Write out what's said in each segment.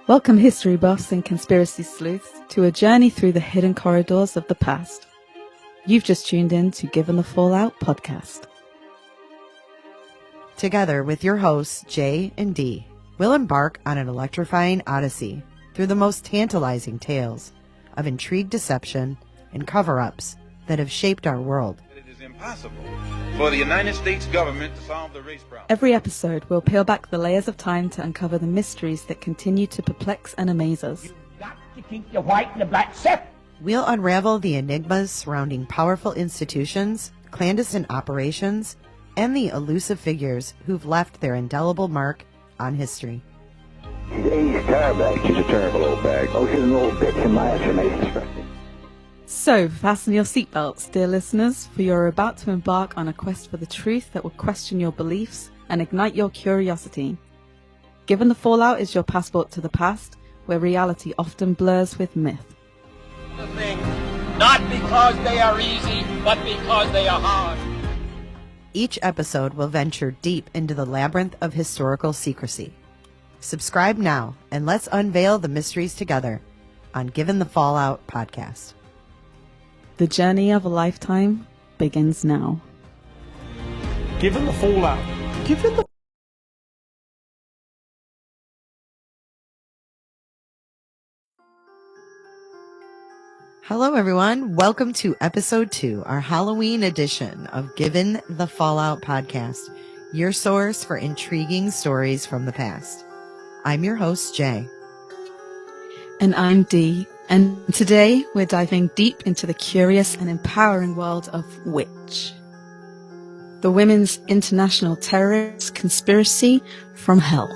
Welcome history buffs and conspiracy sleuths to a journey through the hidden corridors of the past. You've just tuned in to Given the Fallout podcast. Together with your hosts, Jay and Dee, we'll embark on an electrifying odyssey through the most tantalizing tales of intrigue, deception, and cover-ups that have shaped our world. It is impossible for the United States government to solve the race problem. Every episode, we'll peel back the layers of time to uncover the mysteries that continue to perplex and amaze us. You've got to keep the white and the black separate. We'll unravel the enigmas surrounding powerful institutions, clandestine operations, and the elusive figures who've left their indelible mark on history. He's terrible. She's a terrible old bag. Oh, she's an old bitch in my estimation. So, fasten your seatbelts, dear listeners, for you're about to embark on a quest for the truth that will question your beliefs and ignite your curiosity. Given the Fallout is your passport to the past, where reality often blurs with myth. The thing, not because they are easy, but because they are hard. Each episode will venture deep into the labyrinth of historical secrecy. Subscribe now, and let's unveil the mysteries together on Given the Fallout podcast. The journey of a lifetime begins now. Given the Fallout. Given the Hello, everyone. Welcome to episode 2, our Halloween edition of Given the Fallout podcast, your source for intriguing stories from the past. I'm your host, Jay. And I'm Dee. And today we're diving deep into the curious and empowering world of W.I.T.C.H, the Women's International Terrorist Conspiracy from Hell.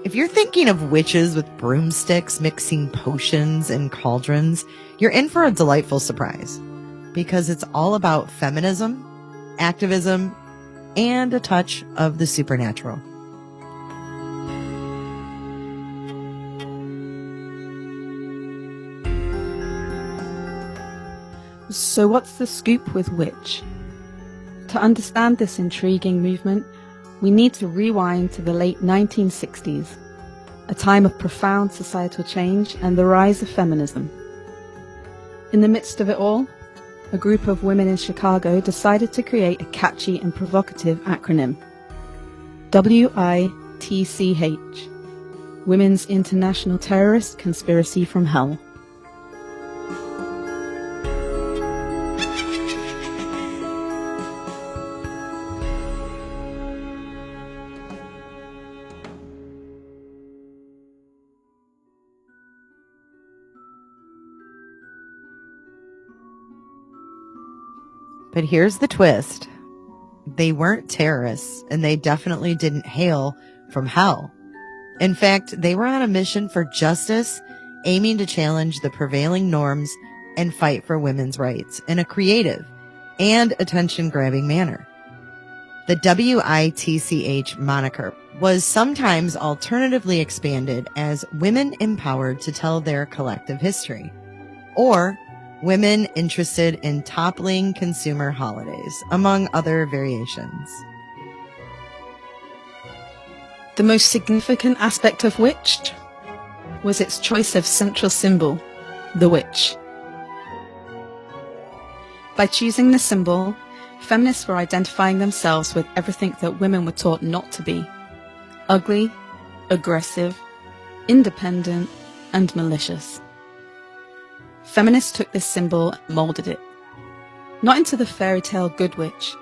If you're thinking of witches with broomsticks mixing potions and cauldrons, you're in for a delightful surprise, because it's all about feminism, activism, and a touch of the supernatural. So what's the scoop with W.I.T.C.H? To understand this intriguing movement, we need to rewind to the late 1960s, a time of profound societal change and the rise of feminism. In the midst of it all, a group of women in Chicago decided to create a catchy and provocative acronym. W.I.T.C.H, Women's International Terrorist Conspiracy from Hell. But here's the twist. They weren't terrorists, and they definitely didn't hail from hell. In fact, they were on a mission for justice, aiming to challenge the prevailing norms and fight for women's rights in a creative and attention-grabbing manner. The W.I.T.C.H moniker was sometimes alternatively expanded as Women Empowered to Tell Their Collective History, or Women Interested in Toppling Consumer Holidays, among other variations. The most significant aspect of W.I.T.C.H was its choice of central symbol, the witch. By choosing the symbol, feminists were identifying themselves with everything that women were taught not to be: ugly, aggressive, independent, and malicious. Feminists took this symbol and molded it, not into the fairy tale good witch,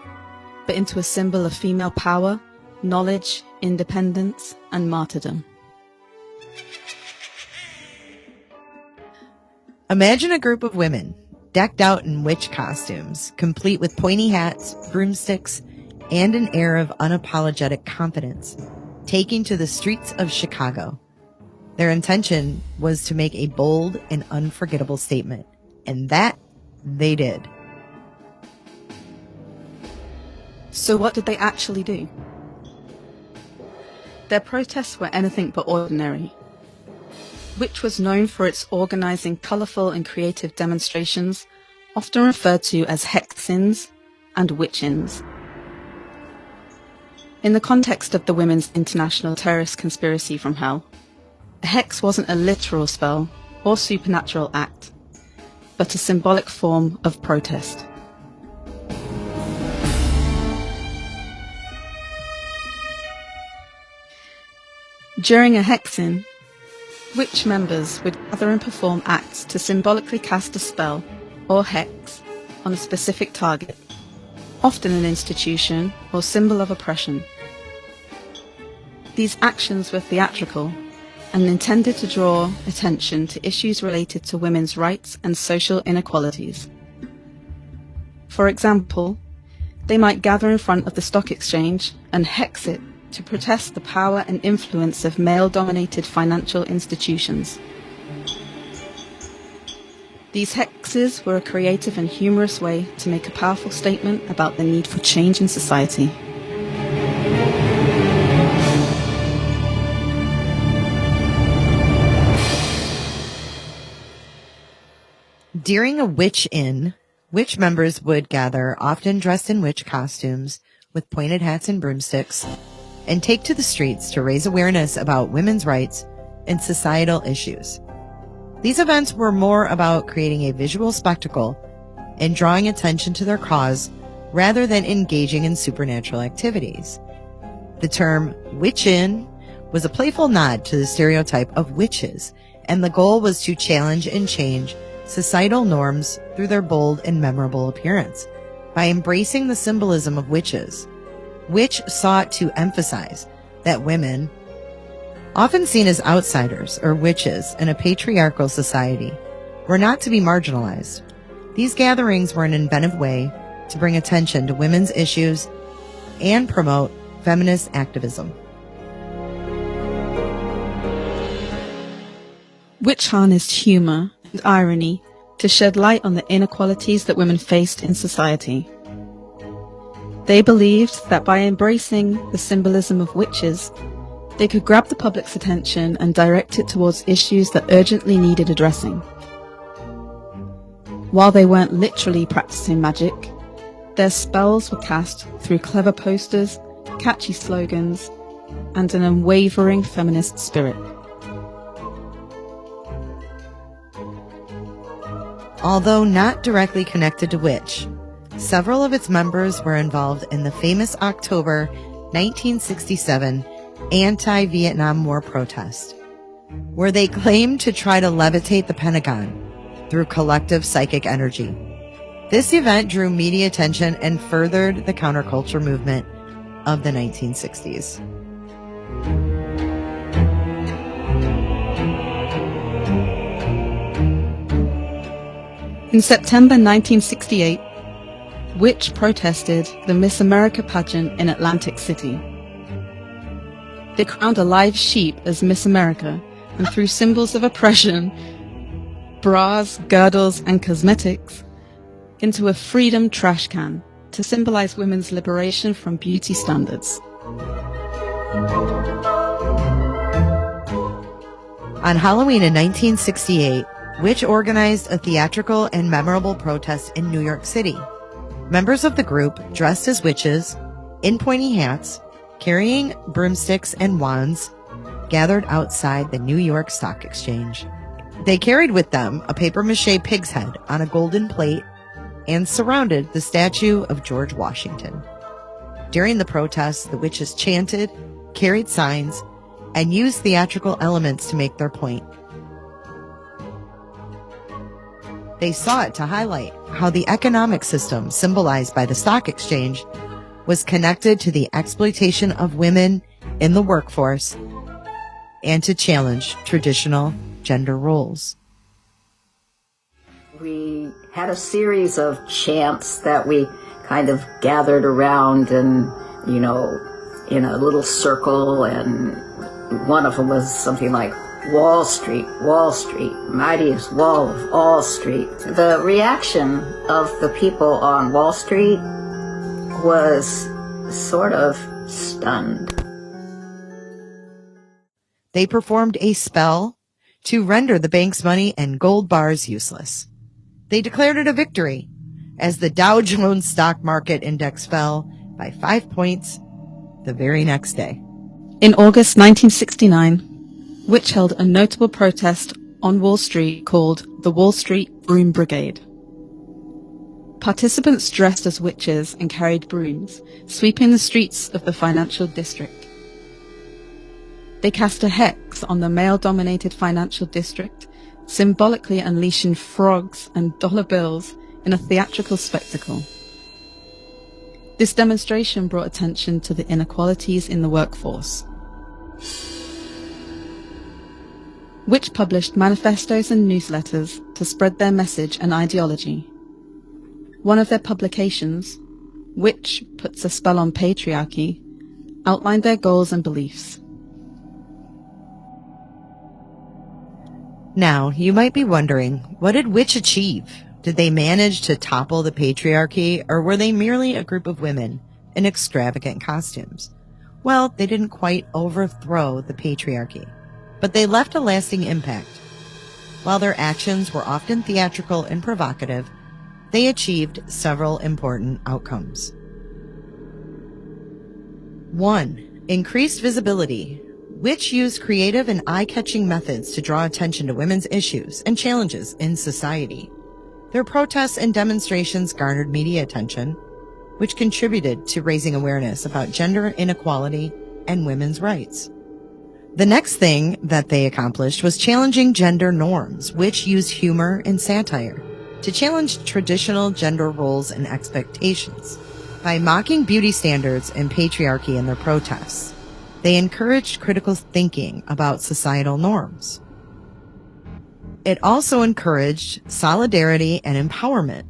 but into a symbol of female power, knowledge, independence, and martyrdom. Imagine a group of women decked out in witch costumes, complete with pointy hats, broomsticks, and an air of unapologetic confidence, taking to the streets of Chicago. Their intention was to make a bold and unforgettable statement, and that they did. So what did they actually do? Their protests were anything but ordinary. W.I.T.C.H was known for its organizing colorful and creative demonstrations, often referred to as hexins and witch-ins. In the context of the Women's International Terrorist Conspiracy from Hell, a hex wasn't a literal spell or supernatural act, but a symbolic form of protest. During a hexing, witch members would gather and perform acts to symbolically cast a spell or hex on a specific target, often an institution or symbol of oppression. These actions were theatrical and intended to draw attention to issues related to women's rights and social inequalities. For example, they might gather in front of the stock exchange and hex it to protest the power and influence of male-dominated financial institutions. These hexes were a creative and humorous way to make a powerful statement about the need for change in society. During a witch-in, witch members would gather, often dressed in witch costumes, with pointed hats and broomsticks, and take to the streets to raise awareness about women's rights and societal issues. These events were more about creating a visual spectacle and drawing attention to their cause rather than engaging in supernatural activities. The term witch-in was a playful nod to the stereotype of witches, and the goal was to challenge and change societal norms through their bold and memorable appearance. By embracing the symbolism of witches, which sought to emphasize that women, often seen as outsiders or witches in a patriarchal society, were not to be marginalized. These gatherings were an inventive way to bring attention to women's issues and promote feminist activism. Witch harnessed humor and irony to shed light on the inequalities that women faced in society. They believed that by embracing the symbolism of witches, they could grab the public's attention and direct it towards issues that urgently needed addressing. While they weren't literally practicing magic, their spells were cast through clever posters, catchy slogans, and an unwavering feminist spirit. Although not directly connected to witch, several of its members were involved in the famous October 1967 anti-Vietnam War protest, where they claimed to try to levitate the Pentagon through collective psychic energy. This event drew media attention and furthered the counterculture movement of the 1960s. In September 1968, Witch protested the Miss America pageant in Atlantic City. They crowned a live sheep as Miss America and threw symbols of oppression, bras, girdles, and cosmetics into a freedom trash can to symbolize women's liberation from beauty standards. On Halloween in 1968, Witch organized a theatrical and memorable protest in New York City. Members of the group, dressed as witches, in pointy hats, carrying broomsticks and wands, gathered outside the New York Stock Exchange. They carried with them a papier-mâché pig's head on a golden plate and surrounded the statue of George Washington. During the protest, the witches chanted, carried signs, and used theatrical elements to make their point. They sought to highlight how the economic system symbolized by the stock exchange was connected to the exploitation of women in the workforce and to challenge traditional gender roles. We had a series of chants that we kind of gathered around and, in a little circle, and one of them was something like, Wall Street, mightiest wall of all street. The reaction of the people on Wall Street was sort of stunned. They performed a spell to render the bank's money and gold bars useless. They declared it a victory as the Dow Jones stock market index fell by 5 points. the very next day. In August 1969, Witch held a notable protest on Wall Street called the Wall Street Broom Brigade. Participants dressed as witches and carried brooms, sweeping the streets of the financial district. They cast a hex on the male-dominated financial district, symbolically unleashing frogs and dollar bills in a theatrical spectacle. This demonstration brought attention to the inequalities in the workforce. Witch published manifestos and newsletters to spread their message and ideology. One of their publications, Witch Puts a Spell on Patriarchy, outlined their goals and beliefs. Now, you might be wondering, what did Witch achieve? Did they manage to topple the patriarchy, or were they merely a group of women in extravagant costumes? Well, they didn't quite overthrow the patriarchy, but they left a lasting impact. While their actions were often theatrical and provocative, they achieved several important outcomes. 1. Increased visibility. Witch used creative and eye-catching methods to draw attention to women's issues and challenges in society. Their protests and demonstrations garnered media attention, which contributed to raising awareness about gender inequality and women's rights. The next thing that they accomplished was challenging gender norms, which used humor and satire to challenge traditional gender roles and expectations. By mocking beauty standards and patriarchy in their protests, they encouraged critical thinking about societal norms. It also encouraged solidarity and empowerment,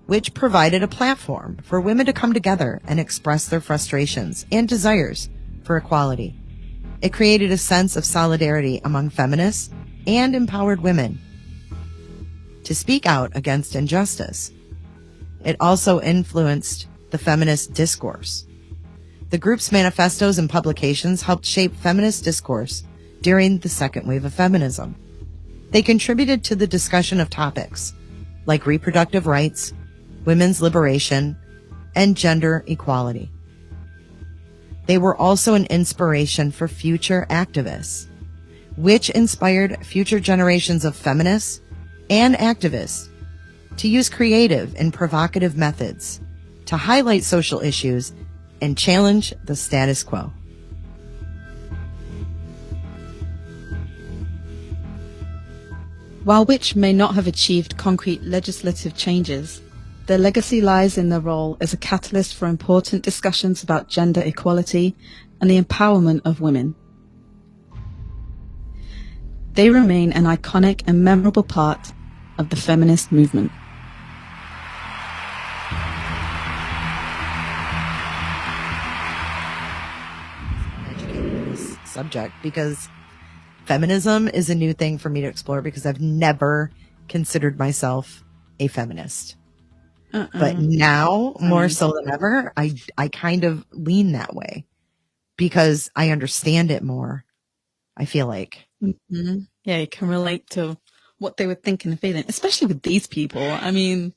which provided a platform for women to come together and express their frustrations and desires for equality. It created a sense of solidarity among feminists and empowered women to speak out against injustice. It also influenced the feminist discourse. The group's manifestos and publications helped shape feminist discourse during the second wave of feminism. They contributed to the discussion of topics like reproductive rights, women's liberation, and gender equality. They were also an inspiration for future activists, which inspired future generations of feminists and activists to use creative and provocative methods to highlight social issues and challenge the status quo. While Witch may not have achieved concrete legislative changes, their legacy lies in their role as a catalyst for important discussions about gender equality and the empowerment of women. They remain an iconic and memorable part of the feminist movement. This subject, because feminism is a new thing for me to explore, because I've never considered myself a feminist. But now, more so than ever, I kind of lean that way because I understand it more, I feel like. Mm-hmm. Yeah, you can relate to what they were thinking and feeling, especially with these people. I mean,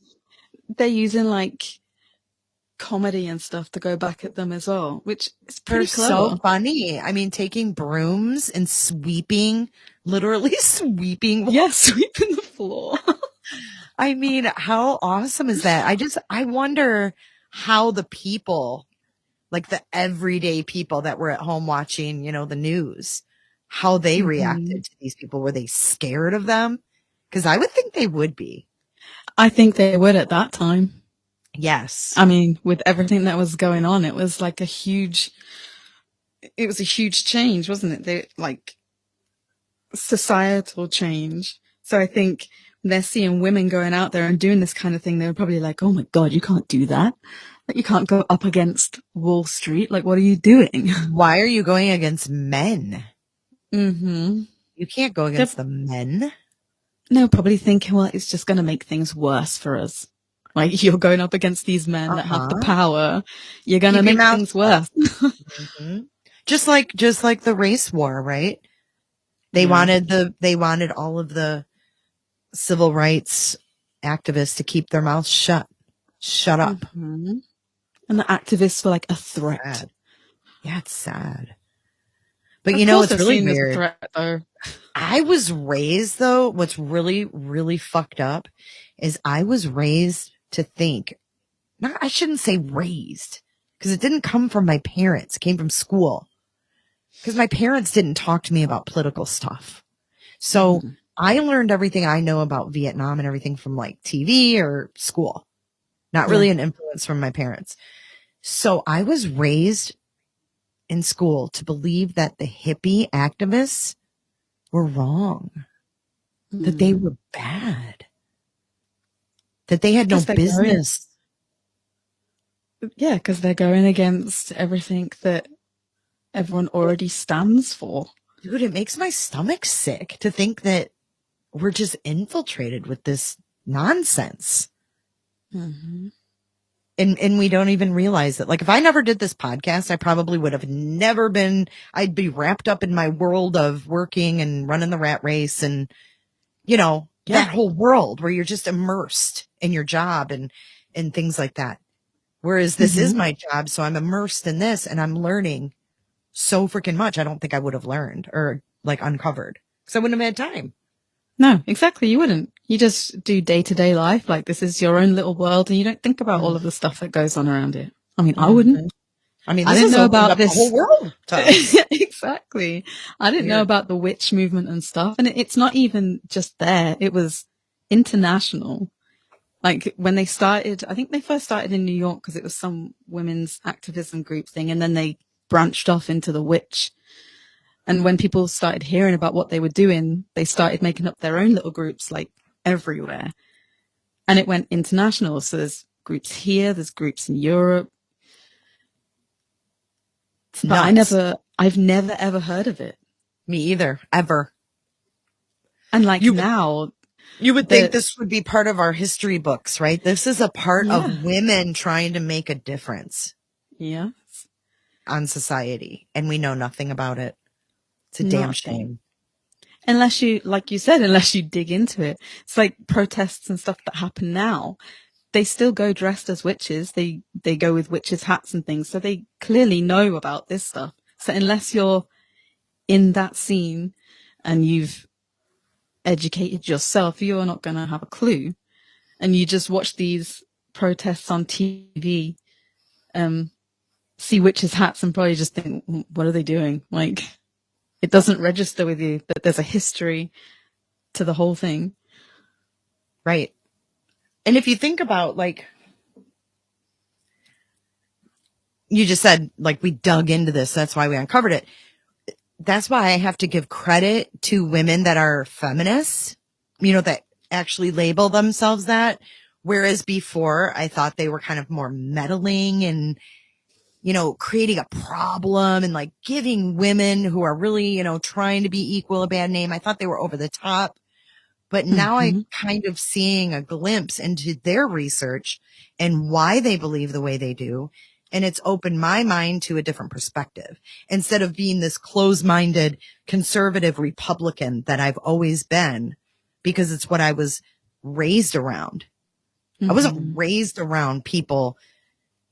they're using like comedy and stuff to go back at them as well, which is pretty clever. So funny. I mean, taking brooms and sweeping, literally sweeping. Yeah, sweeping the floor. I mean, how awesome is that? I wonder how the people, like the everyday people that were at home watching, the news, how they reacted to these people. Were they scared of them? Because I would think they would be. I think they would at that time. Yes. I mean, with everything that was going on, it was like a huge change, wasn't it? They like societal change. So I think they're seeing women going out there and doing this kind of thing. They were probably like, oh my God, you can't do that. Like, you can't go up against Wall Street. Like, what are you doing? Why are you going against men? Mm-hmm. You can't go against the men. No, probably thinking, well, it's just going to make things worse for us. Like, you're going up against these men that have the power. You're going to make things worse. Just like the race war, right? They wanted all of the civil rights activists to keep their mouths shut up. And the activists were like a threat. Yeah, it's sad. But Of you know, course it's they're really seen as a weird. threat, though. I was raised, though, what's really, really fucked up is I was raised to think, I shouldn't say raised, because it didn't come from my parents. It came from school. Because my parents didn't talk to me about political stuff. So I learned everything I know about Vietnam and everything from like TV or school. Not really an influence from my parents. So I was raised in school to believe that the hippie activists were wrong, that they were bad, that they had no business. Because they're going against everything that everyone already stands for. Dude, it makes my stomach sick to think that we're just infiltrated with this nonsense. Mm-hmm. And we don't even realize it. Like, if I never did this podcast, I probably would have never been, I'd be wrapped up in my world of working and running the rat race and, you know, that whole world where you're just immersed in your job and things like that. Whereas this is my job. So I'm immersed in this and I'm learning so freaking much. I don't think I would have learned or like uncovered because I wouldn't have had time. No, exactly. You wouldn't. You just do day-to-day life. Like, this is your own little world and you don't think about all of the stuff that goes on around it. I mean, I wouldn't. I mean, I didn't know about this. The whole world to us. Exactly. I didn't know about the witch movement and stuff. And it's not even just there. It was international. Like, when they started, I think they first started in New York because it was some women's activism group thing. And then they branched off into the witch. And when people started hearing about what they were doing, they started making up their own little groups, like, everywhere. And it went international. So there's groups here, there's groups in Europe. But I've never ever heard of it. Me either, ever. And like now, you would think this would be part of our history books, right? This is a part of women trying to make a difference. Yes. On society. And we know nothing about it. It's a damn shame. Unless you, like you said, unless you dig into it. It's like protests and stuff that happen now. They still go dressed as witches. They go with witches' hats and things. So they clearly know about this stuff. So unless you're in that scene and you've educated yourself, you're not going to have a clue. And you just watch these protests on TV, see witches' hats and probably just think, what are they doing? Like, it doesn't register with you that there's a history to the whole thing. Right. And if you think about, like, you just said, like, we dug into this. That's why we uncovered it. That's why I have to give credit to women that are feminists, you know, that actually label themselves that. Whereas before I thought they were kind of more meddling and, you know, creating a problem and like giving women who are really, you know, trying to be equal a bad name. I thought they were over the top. But now I'm kind of seeing a glimpse into their research and why they believe the way they do. And it's opened my mind to a different perspective instead of being this closed-minded conservative Republican that I've always been, because it's what I was raised around. I wasn't raised around people,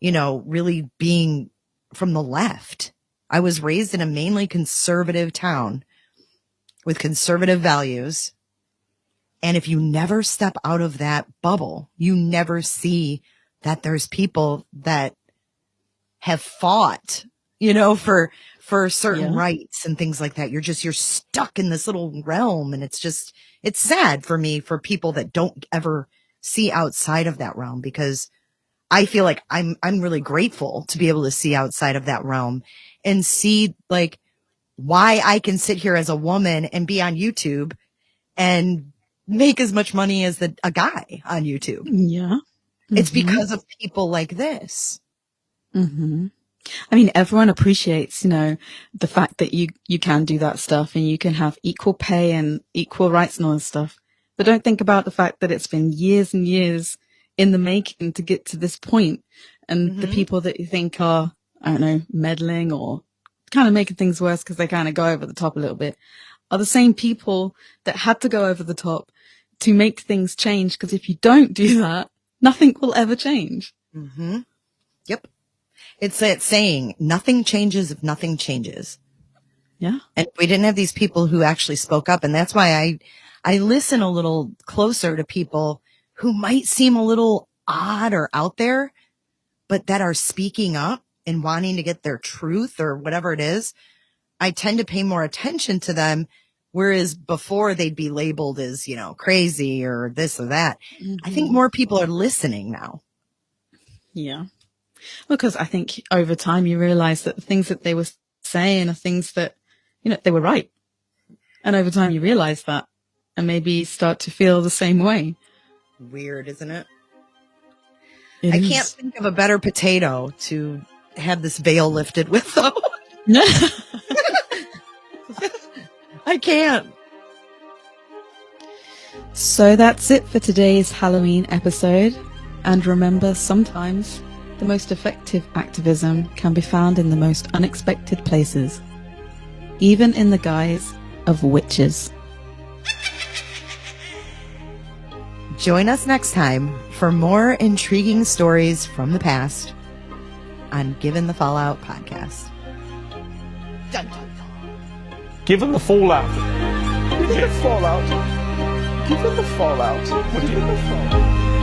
you know, really being from the left. I was raised in a mainly conservative town with conservative values. And if you never step out of that bubble, you never see that there's people that have fought, you know, for certain rights and things like that. You're stuck in this little realm. And it's sad for me, for people that don't ever see outside of that realm, because I feel like I'm really grateful to be able to see outside of that realm and see like why I can sit here as a woman and be on YouTube and make as much money as a guy on YouTube. Yeah. It's because of people like this. I mean, everyone appreciates, you know, the fact that you can do that stuff and you can have equal pay and equal rights and all this stuff. But don't think about the fact that it's been years and years in the making to get to this point. And the people that you think are, I don't know, meddling or kind of making things worse because they kind of go over the top a little bit, are the same people that had to go over the top to make things change. Because if you don't do that, nothing will ever change. Yep. It's that saying, nothing changes if nothing changes. Yeah. And we didn't have these people who actually spoke up. And that's why I listen a little closer to people who might seem a little odd or out there, but that are speaking up and wanting to get their truth or whatever it is. I tend to pay more attention to them, whereas before they'd be labeled as, you know, crazy or this or that. Mm-hmm. I think more people are listening now. Yeah. Because I think over time you realize that the things that they were saying are things that, you know, they were right. And over time you realize that and maybe start to feel the same way. Weird, isn't it? It I is. can't think of a better potato to have this veil lifted with, though. I can't. So that's it for today's Halloween episode. And remember, sometimes the most effective activism can be found in the most unexpected places, even in the guise of witches. Join us next time for more intriguing stories from the past on Given the Fallout podcast. Dun, dun, dun. Given the fallout. Given the fallout. Given the fallout. Given the fallout.